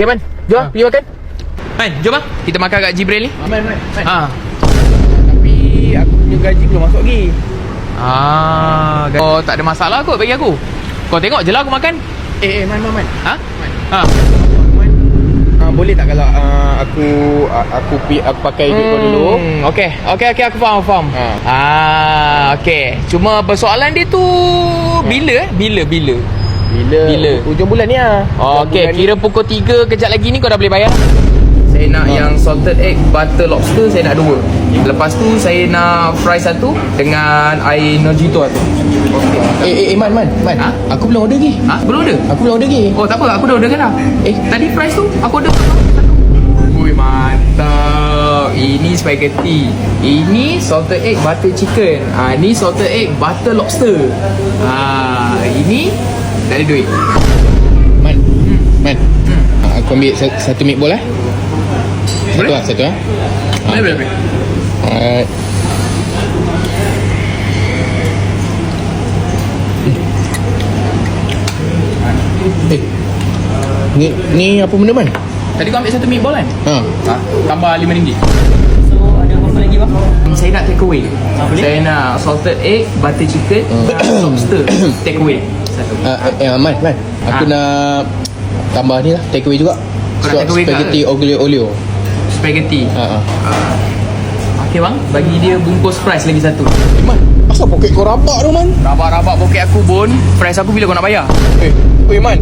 Okay Man, jom pergi makan. Man, jom lah kita makan kat Jibril ni. Man. Tapi Aku punya gaji belum masuk lagi. oh, tak ada masalah kot bagi aku. Kau tengok je lah aku makan. Man. Ha? Man. Ha. Boleh tak kalau aku pakai duit kau dulu? Okay, aku faham. Okay. Cuma persoalan dia tu bila? Bila? Hujung bulan ni lah. Okay, kira pukul 3 kejap lagi ni kau dah boleh bayar. Saya nak yang salted egg butter lobster, saya nak 2. Lepas tu saya nak fry 1 dengan air nojito tu. Man. Ha? Aku belum order lagi. Ha? Belum ada? Aku belum order lagi. Oh tak apa, aku dah order kan dah. Tadi fries tu aku order 1. Ui, mantap. Ini spaghetti. Ini salted egg butter chicken. Ini salted egg butter lobster. Ini dari duit. Man. Aku ambil satu meatball Satu. Boleh. Alright. Ni apa benda Man? Tadi kau ambil 1 meatball kan? Tambah RM5. So ada apa lagi bang? Saya nak take away. Saya nak salted egg butter chicken lobster take away. 1. Man. Aku nak tambah ni lah, take away juga. Kau nak take away spaghetti olio. Spaghetti. Okay bang, bagi dia bungkus fries lagi 1. Man, asal poket kau rabak tu Man? Rabak poket aku pun. Fries aku bila kau nak bayar? Man.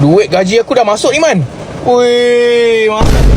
Duit gaji aku dah masuk ni Man. Mantap.